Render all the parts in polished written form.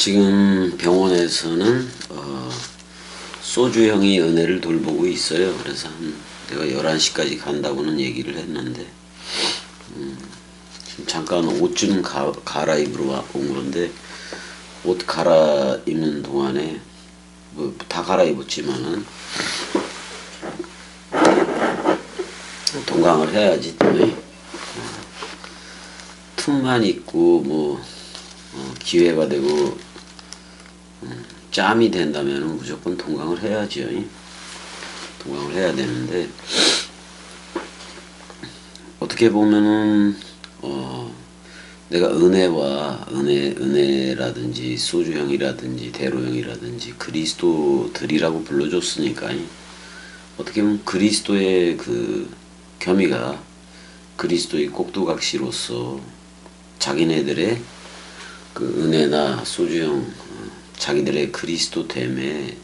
지금 병원에서는 소주형이 은혜를 돌보고 있어요. 그래서 내가 11시까지 간다고는 얘기를 했는데 지금 잠깐 옷 좀 갈아입으러 온 건데, 옷 갈아입는 동안에 뭐 다 갈아입었지만은 동강을 해야지. 틈만 있고 뭐 기회가 되고 짬이 된다면 무조건 동강을 해야죠. 동강을 해야 되는데, 어떻게 보면은 내가 은혜라든지 소주형이라든지 대로형이라든지 그리스도들이라고 불러줬으니까, 어떻게 보면 그리스도의 그 겸이가 그리스도의 꼭두각시로서 자기네들의 그 은혜나 소주형, 자기들의 그리스도됨의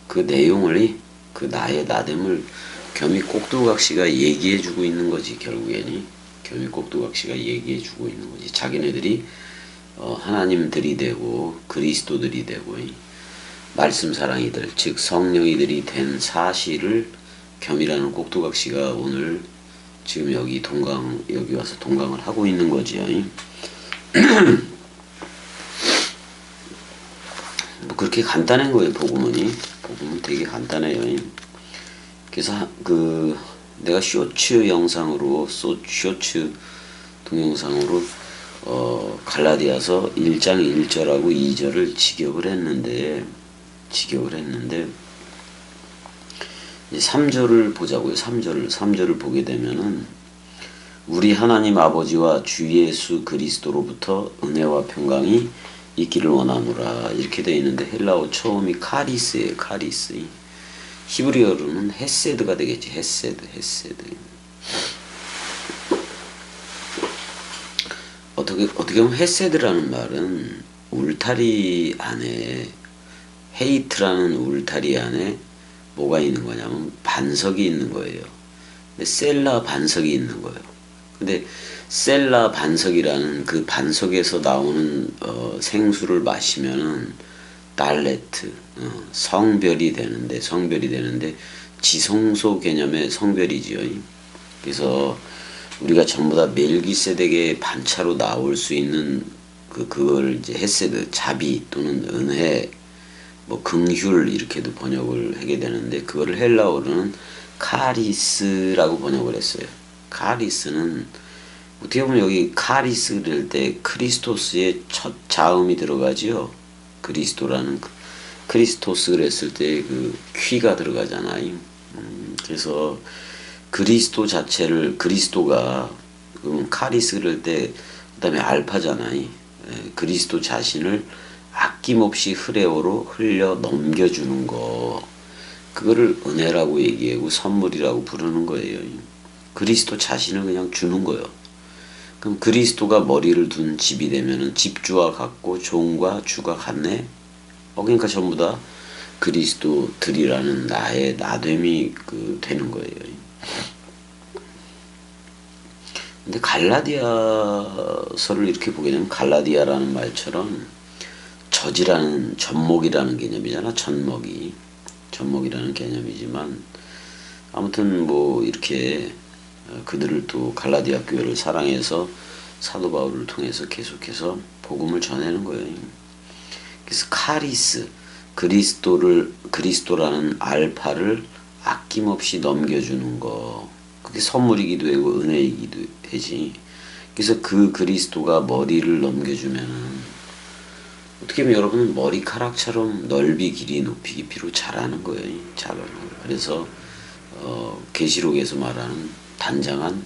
그 내용을, 그 나의 나됨을 겸이 꼭두각시가 얘기해주고 있는 거지. 결국에는 겸이 꼭두각시가 얘기해주고 있는 거지. 자기네들이 하나님들이 되고 그리스도들이 되고 말씀 사랑이들, 즉 성령이들이 된 사실을 겸이라는 꼭두각시가 오늘 지금 여기 와서 동강을 하고 있는 거지요. 뭐 그렇게 간단한 거예요. 복음은 되게 간단해요. 그래서 내가 쇼츠 쇼츠 동영상으로 갈라디아서 1장 1절하고 2절을 직역을 했는데 이제 3절을 보자고요. 3절을 보게 되면은, 우리 하나님 아버지와 주 예수 그리스도로부터 은혜와 평강이 있기를 원하노라, 이렇게 되어 있는데, 헬라어 처음이 카리스예요. 카리스. 히브리어로는 헤세드가 되겠지. 헤세드. 어떻게 보면 헤세드라는 말은 울타리 안에, 헤이트라는 울타리 안에 뭐가 있는 거냐면 반석이 있는 거예요. 근데 셀라 반석이 있는 거예요. 근데 셀라 반석이라는 그 반석에서 나오는 생수를 마시면은 달레트, 성별이 되는데 지성소 개념의 성별이지요. 그래서 우리가 전부 다 멜기세덱의 반차로 나올 수 있는 그걸 이제 헤세드, 자비 또는 은혜, 뭐 긍휼 이렇게도 번역을 하게 되는데, 그거를 헬라어로는 카리스라고 번역을 했어요. 카리스는 어떻게 보면 여기 카리스 그럴 때 크리스토스의 첫 자음이 들어가지요. 그리스도라는 크리스토스 그랬을 때 그 퀴가 들어가잖아요. 그래서 그리스도 자체를, 그리스도가 카리스 그럴 때 그다음에 알파잖아요. 그리스도 자신을 아낌없이 흐레오로 흘려 넘겨주는 거, 그거를 은혜라고 얘기하고 선물이라고 부르는 거예요. 그리스도 자신을 그냥 주는 거예요. 그럼 그리스도가 머리를 둔 집이 되면은 집주와 같고 종과 주가 같네. 그러니까 전부 다 그리스도들이라는 나의 나됨이 되는 거예요. 근데 갈라디아서를 이렇게 보게 되면, 갈라디아라는 말처럼 젖목이라는 개념이잖아. 젖목이라는 개념이지만, 아무튼 뭐 이렇게 그들을 또 갈라디아 교회를 사랑해서 사도 바울을 통해서 계속해서 복음을 전하는 거예요. 그래서 카리스, 그리스도라는 알파를 아낌없이 넘겨주는 거, 그게 선물이기도 하고 은혜이기도 하지. 그래서 그 그리스도가 머리를 넘겨주면은, 어떻게 보면 여러분은 머리카락처럼 넓이, 길이, 높이, 깊이로 자라는 거예요. 그래서 계시록에서 말하는 단장한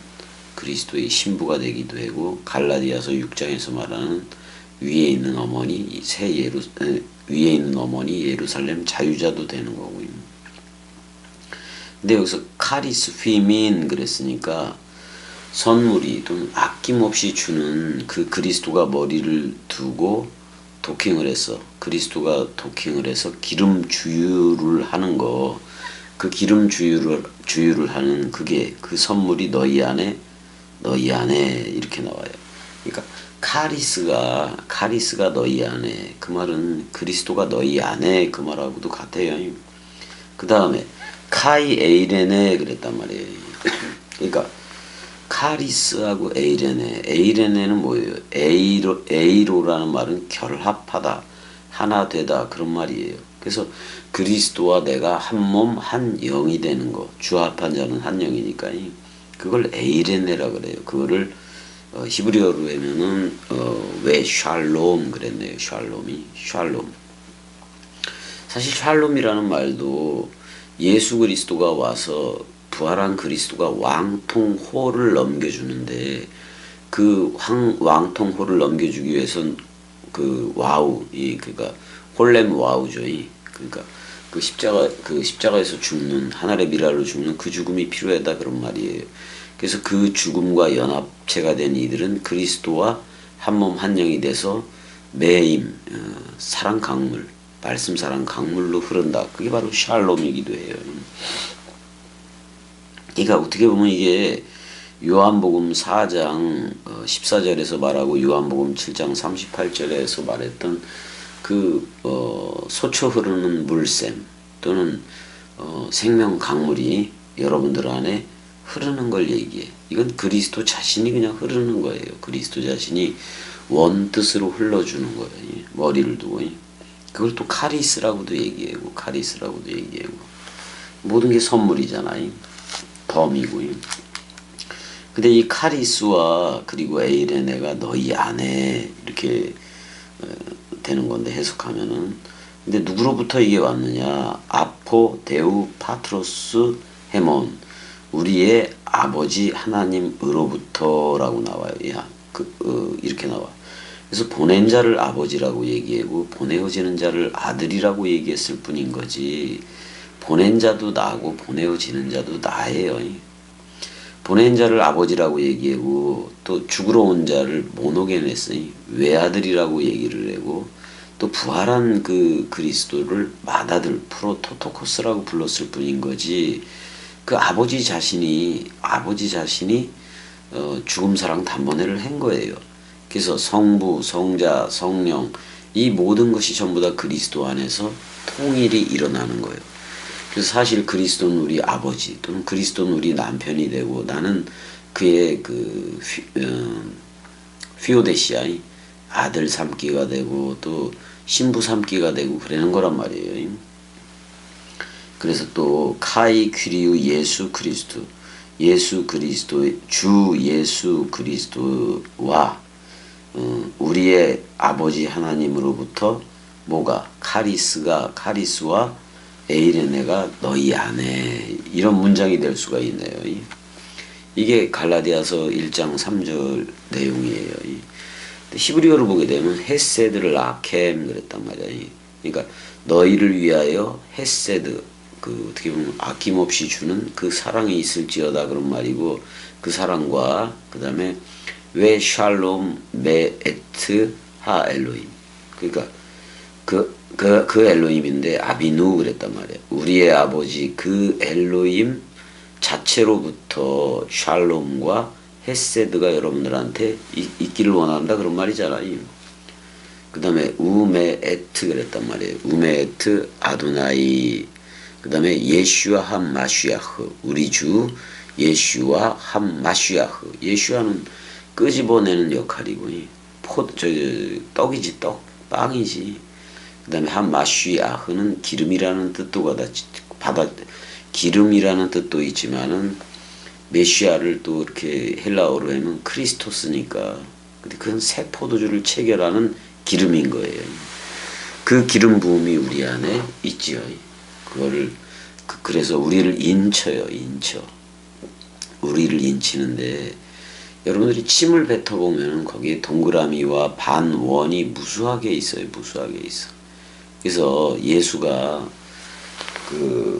그리스도의 신부가 되기도 하고, 갈라디아서 6장에서 말하는 위에 있는 어머니 예루살렘 자유자도 되는 거고요. 근데 여기서 카리스 휘민 그랬으니까, 선물이 또는 아낌없이 주는 그 그리스도가 머리를 두고 도킹을 해서, 그리스도가 도킹을 해서 기름 주유를 하는 거, 그 기름 주유를 하는 그게, 그 선물이 너희 안에 이렇게 나와요. 그러니까 카리스가 너희 안에, 그 말은 그리스도가 너희 안에, 그 말하고도 같아요. 그 다음에 카이 에이레네 그랬단 말이에요. 그러니까 카리스하고 에이레네는 뭐예요? 에이로라는 말은 결합하다, 하나 되다, 그런 말이에요. 그래서 그리스도와 내가 한 몸 한 영이 되는 거, 주합한 자는 한 영이니까 그걸 에이레네라 그래요. 그거를 히브리어로 하면은 왜 샬롬 그랬네요. 샬롬. 사실 샬롬이라는 말도 예수 그리스도가 와서 부활한 그리스도가 왕통호를 넘겨주는데, 그 왕통호를 넘겨주기 위해선 그 와우, 그러니까 홀렘 와우죠. 그러니까 그 십자가에서 죽는, 하늘의 미랄로 죽는 그 죽음이 필요하다, 그런 말이에요. 그래서 그 죽음과 연합체가 된 이들은 그리스도와 한 몸 한 영이 돼서 매임, 사랑 강물, 말씀 사랑 강물로 흐른다. 그게 바로 샬롬이기도 해요. 그러니까 어떻게 보면 이게 요한복음 4장 14절에서 말하고 요한복음 7장 38절에서 말했던 그 소초 흐르는 물샘 또는 생명 강물이 여러분들 안에 흐르는 걸 얘기해. 이건 그리스도 자신이 그냥 흐르는 거예요. 그리스도 자신이 원뜻으로 흘러주는 거예요. 머리를 두고. 그걸 또 카리스라고도 얘기하고 모든 게 선물이잖아요. 덤이고. 근데 이 카리스와 그리고 에이레네가 너희 안에 이렇게 되는 건데, 해석하면은, 근데 누구로부터 이게 왔느냐? 아포 데우 파트로스 헤몬, 우리의 아버지 하나님으로부터라고 나와요. 이렇게 나와. 그래서 보낸 자를 아버지라고 얘기하고 보내어지는 자를 아들이라고 얘기했을 뿐인 거지, 보낸 자도 나고 보내어지는 자도 나예요. 보낸 자를 아버지라고 얘기하고 또 죽으러 온 자를 모노게네스, 외아들이라고 얘기를 하고, 또 부활한 그 그리스도를 맏아들 프로토토코스라고 불렀을 뿐인 거지, 그 아버지 자신이 죽음 사랑 단번에를 한 거예요. 그래서 성부, 성자, 성령, 이 모든 것이 전부 다 그리스도 안에서 통일이 일어나는 거예요. 그래서 사실 그리스도는 우리 아버지 또는 그리스도는 우리 남편이 되고, 나는 그의 그 피오데시아, 아들 삼기가 되고 또 신부 삼기가 되고 그러는 거란 말이에요. 그래서 또 카이 퀴리우 예수 그리스도, 주 예수 그리스도와 우리의 아버지 하나님으로부터 뭐가 카리스와 에이레네가 너희 안에, 이런 문장이 될 수가 있네요. 이게 갈라디아서 1장 3절 내용이에요. 히브리어로 보게 되면 헤세드를 라켐 그랬단 말이야. 그러니까 너희를 위하여 헤세드, 그 어떻게 보면 아낌없이 주는 그 사랑이 있을지어다, 그런 말이고, 그 사랑과 그 다음에 왜 샬롬 메에트 하 엘로임, 그러니까 그 엘로힘인데 아비누 그랬단 말이에요. 우리의 아버지 그 엘로힘 자체로부터 샬롬과 헤세드가 여러분들한테 있기를 원한다, 그런 말이잖아요. 그 다음에 우메에트 그랬단 말이에요. 우메에트 아도나이, 그 다음에 예슈아 한 마슈야흐, 우리 주 예슈아 한 마슈야흐. 예슈아는 끄집어내는 역할이고, 떡이지, 빵이지. 그 다음에 한 마슈야흐는 기름이라는 뜻도 기름이라는 뜻도 있지만은, 메시아를 또 이렇게 헬라어로 하면 크리스토스니까, 근데 그건 새 포도주를 체결하는 기름인 거예요. 그 기름 부음이 우리 안에 있지요. 그거를 그래서 우리를 인쳐요. 우리를 인치는데, 여러분들이 침을 뱉어보면 거기에 동그라미와 반원이 무수하게 있어요. 그래서 예수가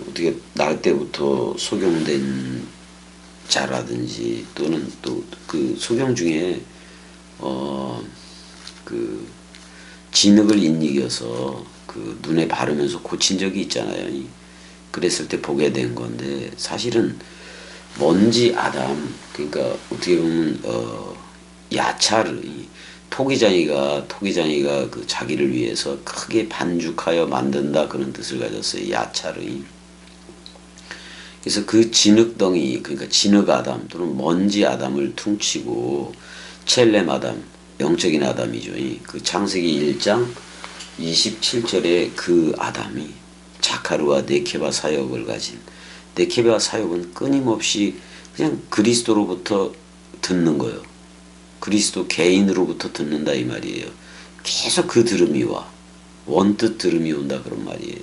어떻게 날 때부터 소경된 자라든지, 또는 또 그 소경 중에 그 진흙을 인이겨서 그 눈에 바르면서 고친 적이 있잖아요. 그랬을 때 보게 된 건데, 사실은 먼지 아담, 그러니까 어떻게 보면 야차르, 토기장이가 그 자기를 위해서 크게 반죽하여 만든다 그런 뜻을 가졌어요. 야차르. 그래서 그 진흙덩이, 그러니까 진흙 아담 또는 먼지 아담을 퉁치고 첼렘 아담, 영적인 아담이죠. 그 창세기 1장 27절에 그 아담이 자카르와 네케바 사역을 가진, 네케바 사역은 끊임없이 그냥 그리스도로부터 듣는 거예요. 그리스도 개인으로부터 듣는다 이 말이에요. 계속 그 들음이 와. 원뜻 들음이 온다 그런 말이에요.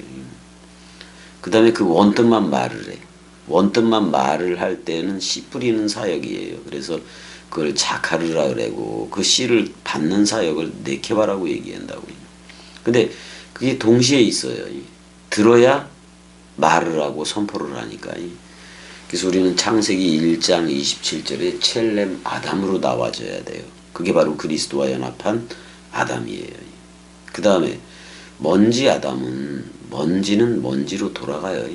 그 다음에 그 원뜻만 말을 해. 원뜻만 말을 할 때는 씨 뿌리는 사역이에요. 그래서 그걸 자카르라 그러고 그 씨를 받는 사역을 네케바라고 얘기한다고요. 근데 그게 동시에 있어요. 들어야 말을 하고 선포를 하니까. 그래서 우리는 창세기 1장 27절에 첼렘 아담으로 나와줘야 돼요. 그게 바로 그리스도와 연합한 아담이에요. 그 다음에 먼지 아담은 먼지는 먼지로 돌아가요.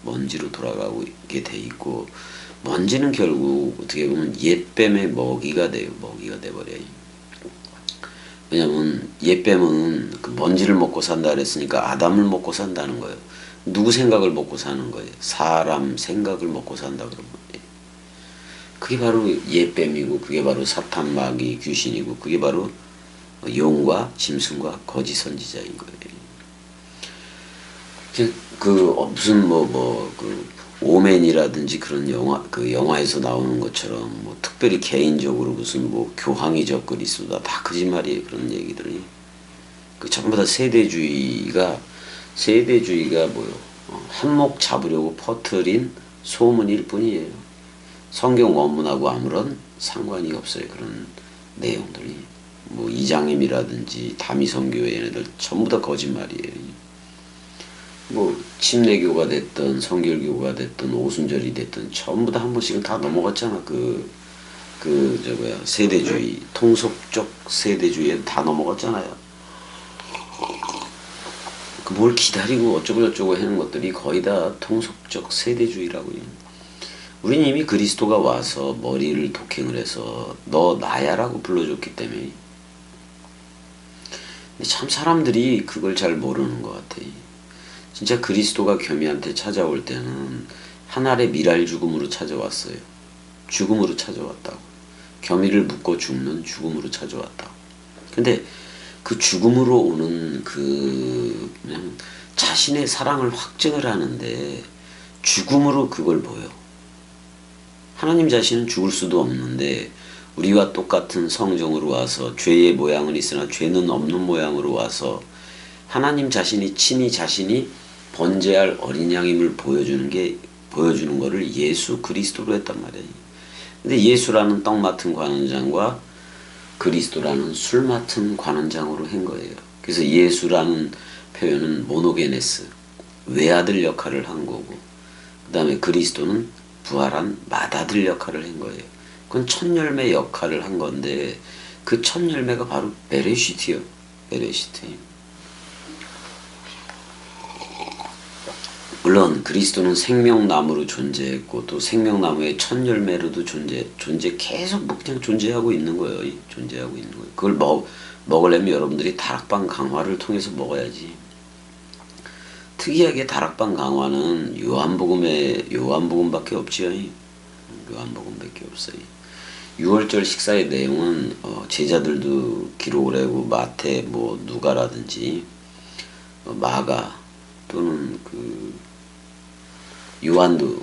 먼지로 돌아가게 돼 있고 먼지는 결국 어떻게 보면 옛뱀의 먹이가 돼요. 먹이가 돼버려요. 왜냐면 옛뱀은 그 먼지를 먹고 산다 그랬으니까 아담을 먹고 산다는 거예요. 누구 생각을 먹고 사는 거예요? 사람 생각을 먹고 산다 그런 거예요. 그게 바로 옛뱀이고 그게 바로 사탄 마귀 귀신이고 그게 바로 용과 짐승과 거짓 선지자인 거예요. 무슨 그 오맨이라든지 그런 영화에서 나오는 것처럼 뭐 특별히 개인적으로 무슨 뭐 교황이적 그리스도다 다 거짓말이에요. 그런 얘기들이 그 전부 다 세대주의가 뭐요? 한몫 잡으려고 퍼뜨린 소문일 뿐이에요. 성경 원문하고 아무런 상관이 없어요. 그런 내용들이 뭐 이장님이라든지 다미성교회 얘네들 전부 다 거짓말이에요. 뭐 침례교가 됐든 성결교가 됐든 오순절이 됐든 전부 다 한 번씩은 다 넘어갔잖아. 세대주의 통속적 세대주의에 다 넘어갔잖아요. 뭘 기다리고 어쩌고 하는 것들이 거의 다 통속적 세대주의라고요. 우린 이미 그리스도가 와서 머리를 독행을 해서 너 나야라고 불러줬기 때문에. 근데 참 사람들이 그걸 잘 모르는 것 같아. 진짜 그리스도가 겸이한테 찾아올 때는 한 알의 미랄 죽음으로 찾아왔어요. 죽음으로 찾아왔다고. 겸이를 묶고 죽는 죽음으로 찾아왔다고. 근데 그 죽음으로 오는 그냥 자신의 사랑을 확증을 하는데 죽음으로 그걸 보여. 하나님 자신은 죽을 수도 없는데 우리와 똑같은 성정으로 와서 죄의 모양은 있으나 죄는 없는 모양으로 와서 하나님 자신이 친히 자신이 번제할 어린 양임을 보여주는 거를 예수 그리스도로 했단 말이에요. 근데 예수라는 떡 맡은 관원장과 그리스도라는 술 맡은 관원장으로 한 거예요. 그래서 예수라는 표현은 모노게네스, 외아들 역할을 한 거고, 그 다음에 그리스도는 부활한 맏아들 역할을 한 거예요. 그건 첫 열매 역할을 한 건데 그 첫 열매가 바로 베레시트요. 베레시트. 물론 그리스도는 생명나무로 존재했고 또 생명나무의 첫 열매로도 계속 그냥 존재하고 있는 거예요. 존재하고 있는 거예요. 그걸 먹으려면 여러분들이 다락방 강화를 통해서 먹어야지. 특이하게 다락방 강화는 요한복음밖에 없지요. 요한복음밖에 없어요. 6월절 식사의 내용은 제자들도 기록을 하고 마태, 뭐 누가라든지 마가 또는 요한도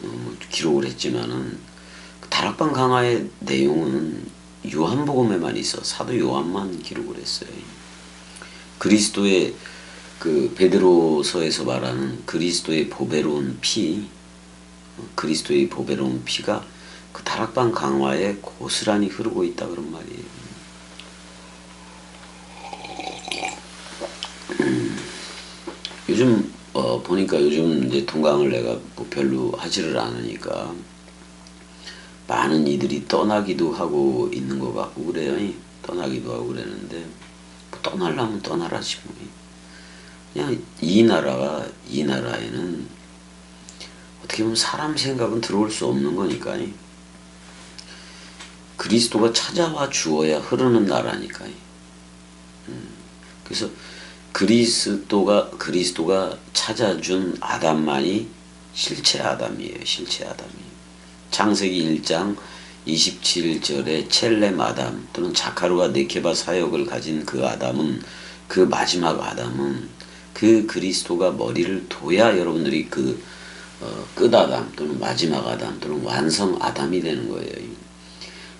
기록을 했지만은 다락방 강화의 내용은 요한복음에만 있어. 사도 요한만 기록을 했어요. 그리스도의 베드로서에서 말하는 그리스도의 보배로운 피가 그 다락방 강화에 고스란히 흐르고 있다 그런 말이에요. 요즘 보니까 요즘 이제 동강을 내가 뭐 별로 하지를 않으니까 많은 이들이 떠나기도 하고 있는 것 같고 그래요. 떠나기도 하고 그랬는데 뭐 떠나려면 떠나라지 뭐. 그냥 이 나라에는 어떻게 보면 사람 생각은 들어올 수 없는 거니까 그리스도가 찾아와 주어야 흐르는 나라니까요. 그래서 그리스도가 찾아준 아담만이 실체 아담이에요. 실체 아담이. 창세기 1장 27절에 첼렘 아담 또는 자카르와 네케바 사역을 가진 그 아담은, 그 마지막 아담은 그 그리스도가 머리를 둬야 여러분들이 그 끝아담 또는 마지막 아담 또는 완성 아담이 되는 거예요.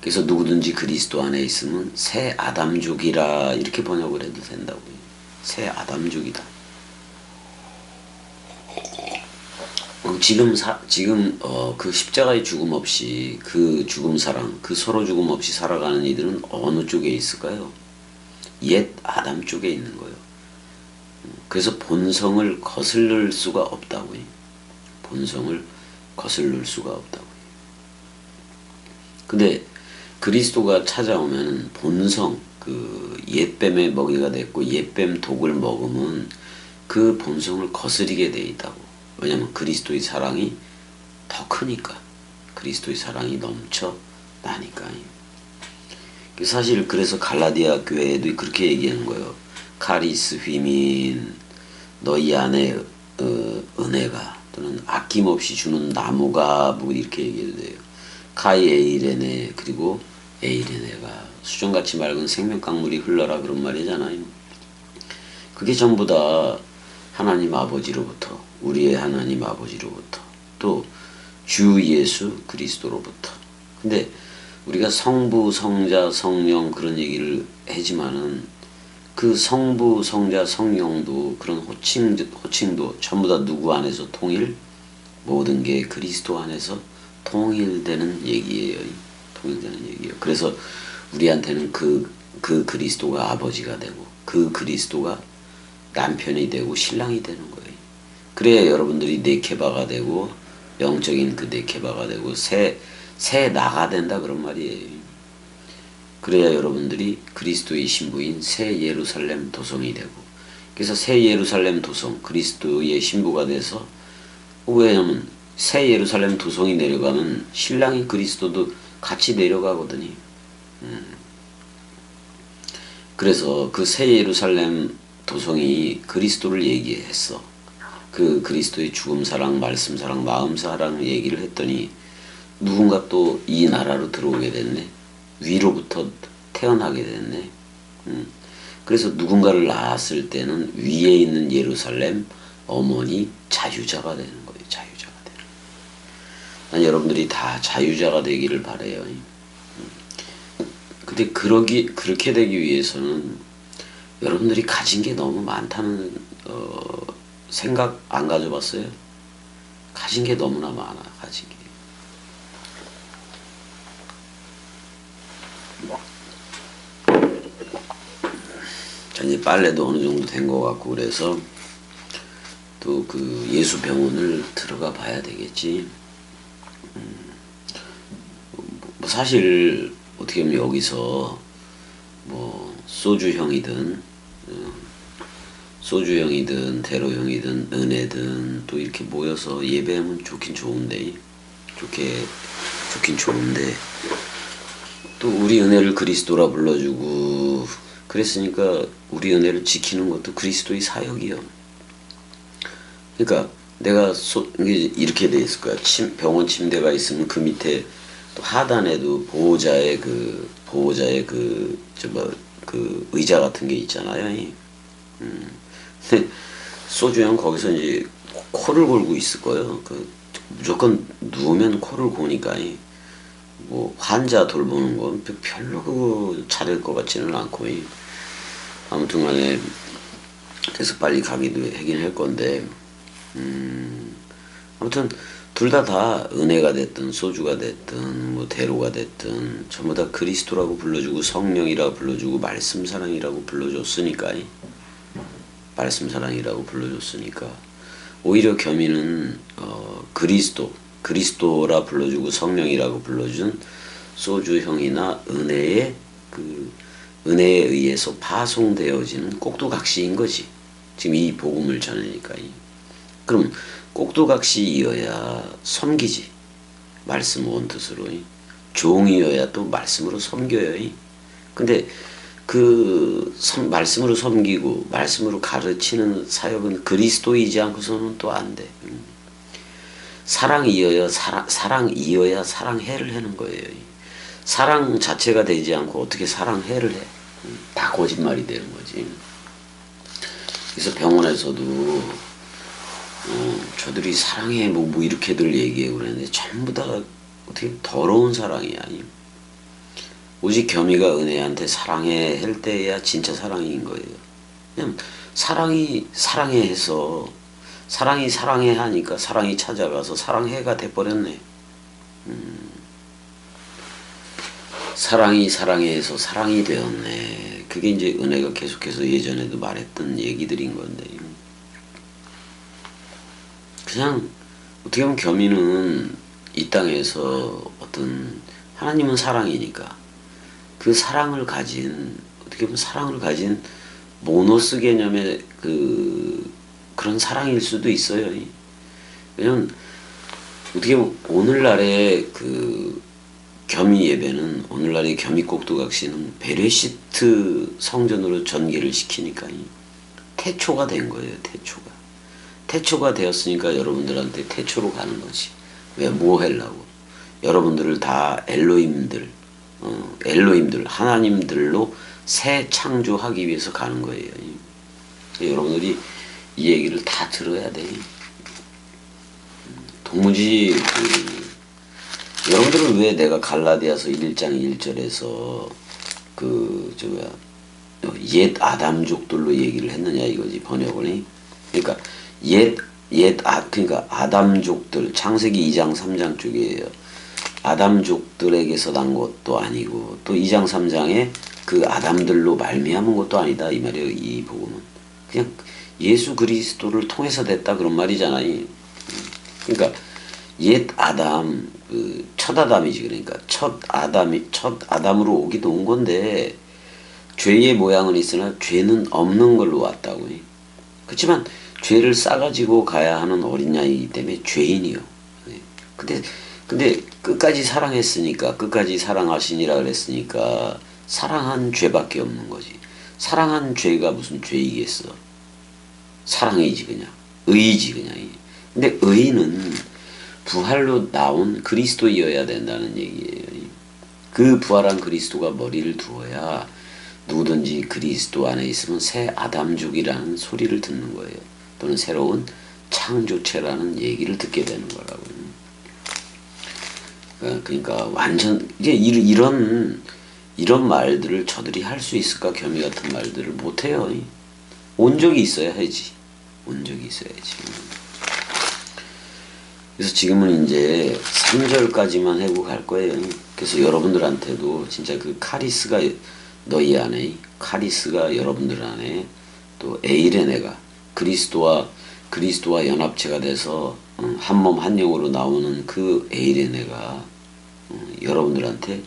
그래서 누구든지 그리스도 안에 있으면 새 아담족이라 이렇게 번역을 해도 된다고요. 새 아담족이다. 지금 그 십자가의 죽음 없이 그 죽음 사랑, 그 서로 죽음 없이 살아가는 이들은 어느 쪽에 있을까요? 옛 아담 쪽에 있는 거예요. 그래서 본성을 거슬릴 수가 없다고요. 본성을 거슬릴 수가 없다고요. 근데 그리스도가 찾아오면 본성, 그 옛뱀의 먹이가 됐고 옛뱀 독을 먹으면 그 본성을 거스리게 돼 있다고. 왜냐하면 그리스도의 사랑이 더 크니까. 그리스도의 사랑이 넘쳐 나니까. 사실 그래서 갈라디아 교회에도 그렇게 얘기하는 거예요. 카리스 휘민 너희 안에 은혜가 또는 아낌없이 주는 나무가 뭐 이렇게 얘기해도 돼요. 카이 에이레네 그리고 에이레네가 수정같이 맑은 생명강물이 흘러라 그런 말이잖아요. 그게 전부 다 하나님 아버지로부터, 우리의 하나님 아버지로부터, 또 주 예수 그리스도로부터. 근데 우리가 성부, 성자, 성령 그런 얘기를 하지만은 그 성부, 성자, 성령도 그런 호칭도 전부 다 누구 안에서 통일? 모든 게 그리스도 안에서 통일되는 얘기예요. 통일되는 얘기예요. 그래서 우리한테는 그 그리스도가 아버지가 되고 그 그리스도가 남편이 되고 신랑이 되는 거예요. 그래야 여러분들이 네케바가 되고 영적인 그 네케바가 되고 새 나가 된다 그런 말이에요. 그래야 여러분들이 그리스도의 신부인 새 예루살렘 도성이 되고, 그래서 새 예루살렘 도성 그리스도의 신부가 돼서, 왜냐면 새 예루살렘 도성이 내려가면 신랑인 그리스도도 같이 내려가거든요. 그래서 그 새 예루살렘 도성이 그리스도를 얘기했어. 그 그리스도의 죽음 사랑, 말씀 사랑, 마음 사랑 얘기를 했더니 누군가 또 이 나라로 들어오게 됐네. 위로부터 태어나게 됐네. 그래서 누군가를 낳았을 때는 위에 있는 예루살렘 어머니 자유자가 되는 거예요. 자유자가 되는. 난 여러분들이 다 자유자가 되기를 바래요. 근데 그렇게 되기 위해서는 여러분들이 가진 게 너무 많다는 생각 안 가져봤어요? 가진 게 너무나 많아. 가진 게. 자, 이제 빨래도 어느 정도 된 것 같고 그래서 또 그 예수병원을 들어가 봐야 되겠지. 뭐 사실 어떻게 보면 여기서 뭐 소주형이든 대로형이든 은혜든 또 이렇게 모여서 예배하면 좋긴 좋은데 또 우리 은혜를 그리스도라 불러주고 그랬으니까 우리 은혜를 지키는 것도 그리스도의 사역이요. 그러니까 내가 이렇게 돼 있을 거야. 병원 침대가 있으면 그 밑에 또 하단에도 보호자의 그 의자 같은 게 있잖아요. 근데 소주형 거기서 이제 코를 골고 있을 거예요. 무조건 누우면 코를 고니까 뭐 환자 돌보는 건 별로 그거 잘할 것 같지는 않고 아무튼간에 그래서 빨리 가기도 하긴 할 건데 아무튼 둘 다 은혜가 됐든 소주가 됐든 뭐 대로가 됐든 전부 다 그리스도라고 불러주고 성령이라고 불러주고 말씀 사랑이라고 불러줬으니까 오히려 겸이는 그리스도라 불러주고 성령이라고 불러준 소주형이나 은혜에 은혜에 의해서 파송되어지는 꼭두각시인 거지. 지금 이 복음을 전하니까. 그럼 꼭두각시이어야 섬기지. 말씀 원뜻으로 종이어야 또 말씀으로 섬겨요. 근데 그 말씀으로 섬기고 말씀으로 가르치는 사역은 그리스도이지 않고서는 또 안 돼. 사랑이어야 사랑해를 하는 거예요. 사랑 자체가 되지 않고 어떻게 사랑해를 해? 다 거짓말이 되는 거지. 그래서 병원에서도 저들이 사랑해 뭐 이렇게들 얘기해 그러는데 전부 다 어떻게 더러운 사랑이야. 오직 겸이가 은혜한테 사랑해 할 때야 진짜 사랑인 거예요. 그냥 사랑이 사랑해 해서 사랑이 사랑해 하니까 사랑이 찾아가서 사랑해가 돼버렸네. 사랑이 사랑해 해서 사랑이 되었네. 그게 이제 은혜가 계속해서 예전에도 말했던 얘기들인 건데, 그냥 어떻게 보면 겸이는 이 땅에서 어떤 하나님은 사랑이니까 그 사랑을 가진, 어떻게 보면 사랑을 가진 모노스 개념의 그런 사랑일 수도 있어요. 왜냐면 어떻게 보면 오늘날의 그 겸이 예배는, 오늘날의 겸이 꼭두각시는 베레시트 성전으로 전개를 시키니까 태초가 된 거예요. 태초가 되었으니까 여러분들한테 태초로 가는 거지. 왜? 뭐 하려고? 여러분들을 다 엘로힘들 하나님들로 새 창조하기 위해서 가는 거예요. 여러분들이 이 얘기를 다 들어야 돼. 도무지 여러분들은 왜 내가 갈라디아서 1장 1절에서 옛 아담족들로 얘기를 했느냐 이거지, 번역을. 그러니까 그러니까 아담족들, 창세기 2장 3장 쪽이에요. 아담족들에게서 난 것도 아니고 또 2장 3장에 그 아담들로 말미암은 것도 아니다 이 말이에요. 이 복음은 그냥 예수 그리스도를 통해서 됐다 그런 말이잖아요. 그러니까 옛 아담, 첫 아담이지. 그러니까 첫 아담으로 오기도 온 건데 죄의 모양은 있으나 죄는 없는 걸로 왔다고. 그렇지만 죄를 싸가지고 가야 하는 어린 양이기 때문에 죄인이요. 근데 끝까지 사랑했으니까, 끝까지 사랑하시니라 그랬으니까 사랑한 죄밖에 없는 거지. 사랑한 죄가 무슨 죄이겠어? 사랑이지 그냥. 의이지 그냥. 근데 의는 부활로 나온 그리스도이어야 된다는 얘기예요. 그 부활한 그리스도가 머리를 두어야 누구든지 그리스도 안에 있으면 새 아담족이라는 소리를 듣는 거예요. 또는 새로운 창조체라는 얘기를 듣게 되는 거라고요. 그러니까 완전 이게 이런 말들을 저들이 할 수 있을까? 겸이 같은 말들을 못해요. 온적이 있어야 하지. 온적이 있어야지. 그래서 지금은 이제 3절까지만 하고 갈 거예요. 그래서 여러분들한테도 진짜 그 카리스가 너희 안에, 카리스가 여러분들 안에, 또 에이레네가 그리스도와 연합체가 돼서 한 몸 한 영으로 나오는 그 에이레네가 여러분들한테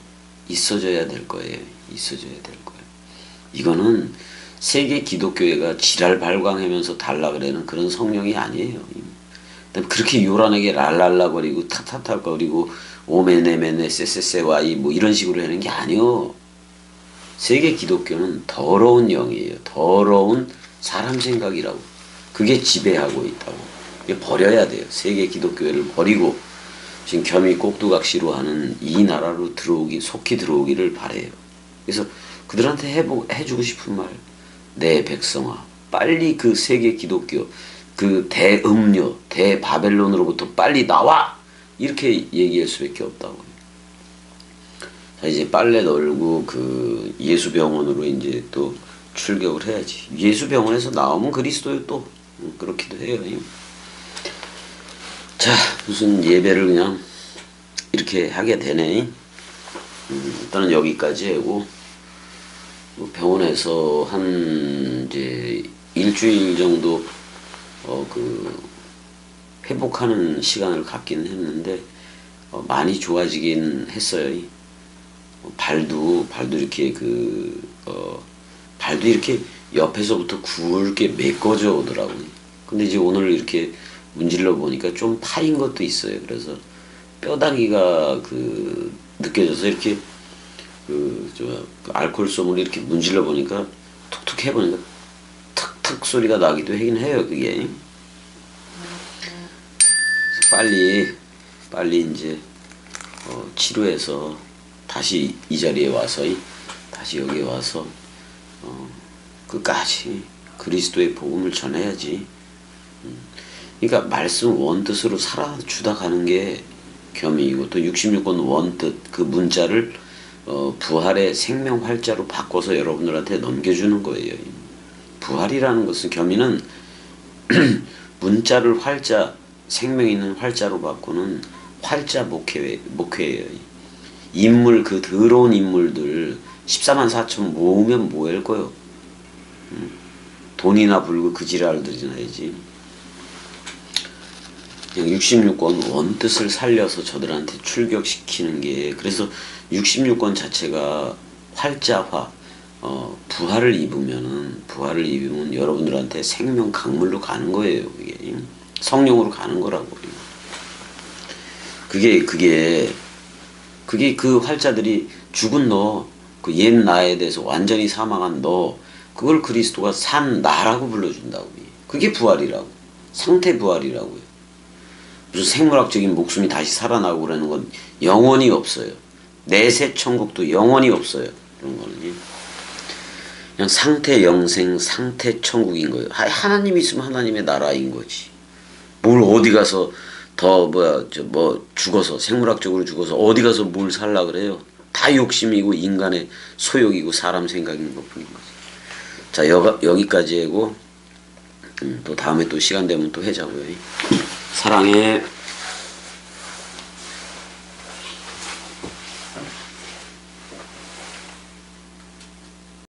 있어져야 될 거예요. 있어져야 될 거예요. 이거는 세계 기독교회가 지랄 발광하면서 달라 그러는 그런 성령이 아니에요. 그렇게 요란하게 랄랄라거리고 타타타거리고 오메네메네 세세세와이 뭐 이런 식으로 하는 게 아니요. 세계 기독교는 더러운 영이에요. 더러운 사람 생각이라고. 그게 지배하고 있다고. 버려야 돼요. 세계 기독교회를 버리고 지금 겸이 꼭두각시로 하는 이 나라로 속히 들어오기를 바래요. 그래서 그들한테 해주고 싶은 말, 내 백성아, 빨리 그 세계 기독교, 그 대음료, 대바벨론으로부터 빨리 나와! 이렇게 얘기할 수밖에 없다고. 자, 이제 빨래 널고 그 예수병원으로 이제 또 출격을 해야지. 예수병원에서 나오면 그리스도요 또. 그렇기도 해요. 자, 무슨 예배를 그냥 이렇게 하게 되네. 일단은 여기까지 하고, 병원에서 한 이제 일주일 정도 회복하는 시간을 갖긴 했는데 많이 좋아지긴 했어요. 발도 이렇게 발도 이렇게 옆에서부터 굵게 메꿔져 오더라고요. 근데 이제 오늘 이렇게 문질러 보니까 좀 파인 것도 있어요. 그래서 뼈다귀가 느껴져서 이렇게 그 알코올솜을 이렇게 문질러 보니까 툭툭 해보니까 탁탁 소리가 나기도 하긴 해요, 그게. 빨리 이제 치료해서 다시 이 자리에 와서 다시 여기에 와서 끝까지 그리스도의 복음을 전해야지. 그러니까 말씀 원뜻으로 살아주다 가는 게 겸이고, 또 66권 원뜻 그 문자를 부활의 생명 활자로 바꿔서 여러분들한테 넘겨주는 거예요. 부활이라는 것은, 겸이는 문자를 활자, 생명 있는 활자로 바꾸는 활자 목회예요. 인물, 그 더러운 인물들 14만 4천 모으면 뭐 할 거요? 돈이나 불고 그 지랄들이나 해야지. 그냥 66권 원뜻을 살려서 저들한테 출격시키는 게, 그래서 66권 자체가 활자화, 부활을 입으면 여러분들한테 생명 강물로 가는 거예요. 이게 성령으로 가는 거라고. 그게 그 활자들이 죽은 너, 그 옛 나에 대해서 완전히 사망한 너, 그걸 그리스도가 산 나라고 불러준다고. 그게 부활이라고. 상태 부활이라고요. 무슨 생물학적인 목숨이 다시 살아나고 그러는 건 영원히 없어요. 내세 천국도 영원히 없어요. 그런 거는 그냥 상태 영생, 상태 천국인 거예요. 하나님이 있으면 하나님의 나라인 거지. 뭘 어디 가서 죽어서, 생물학적으로 죽어서 어디 가서 뭘 살라 그래요. 다 욕심이고 인간의 소욕이고 사람 생각인 것뿐인 거지. 자, 여기까지 하고 또 다음에 또 시간 되면 또 하자고요. 사랑해.